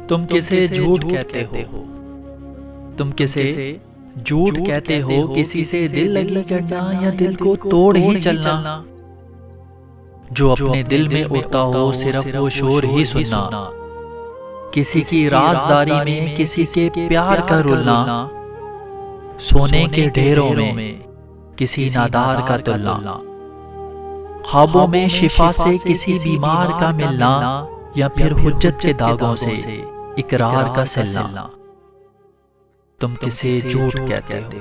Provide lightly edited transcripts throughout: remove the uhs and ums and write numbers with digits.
تم کسے جھوٹ کہتے ہو؟ تم کسے جھوٹ کہتے ہو؟ کسی سے دل لگی کرنا یا دل کو توڑ ہی چلنا؟ جو اپنے دل میں اڑتا ہو صرف وہ شور ہی سننا، کسی کی رازداری میں کسی کے پیار کا رلنا، سونے کے ڈھیروں میں کسی نادار کا تلنا، خوابوں میں شفا سے کسی بیمار کا ملنا، یا پھر حجت کے داغوں سے اقرار کا سلنا۔ تم کسے جھوٹ کہتے ہو؟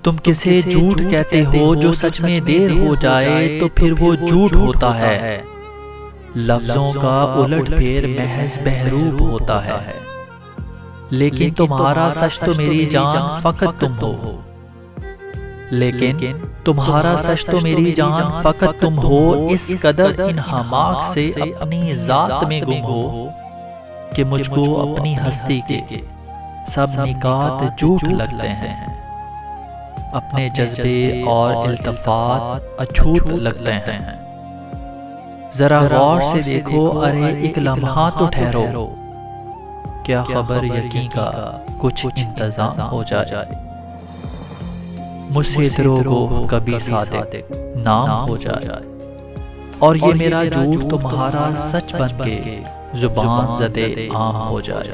تم کسے جھوٹ کہتے ہو؟ جو سچ میں دیر ہو جائے تو پھر وہ جھوٹ ہوتا ہے، لفظوں کا الٹ پھیر محض بہروپ ہوتا ہے۔ لیکن تمہارا سچ تو میری جان فقط تم ہو، لیکن تمہارا سچ تو میری جان فقط تم ہو، اس قدر ان حماق سے اپنی ذات میں گم ہو کہ مجھ کو اپنی ہستی کے سب نکات جھوٹ لگتے ہیں، اپنے جذبے اور التفات اچھوت لگتے ہیں۔ ذرا غور سے دیکھو، ارے ایک لمحہ تو ٹھہرو، کیا خبر یقین کا کچھ انتظام ہو جائے، مجھ سے دروغو کبھی صادق نام ہو جائے، اور یہ میرا جھوٹ تمہارا سچ بن کے زبان زدے عام ہو جائے۔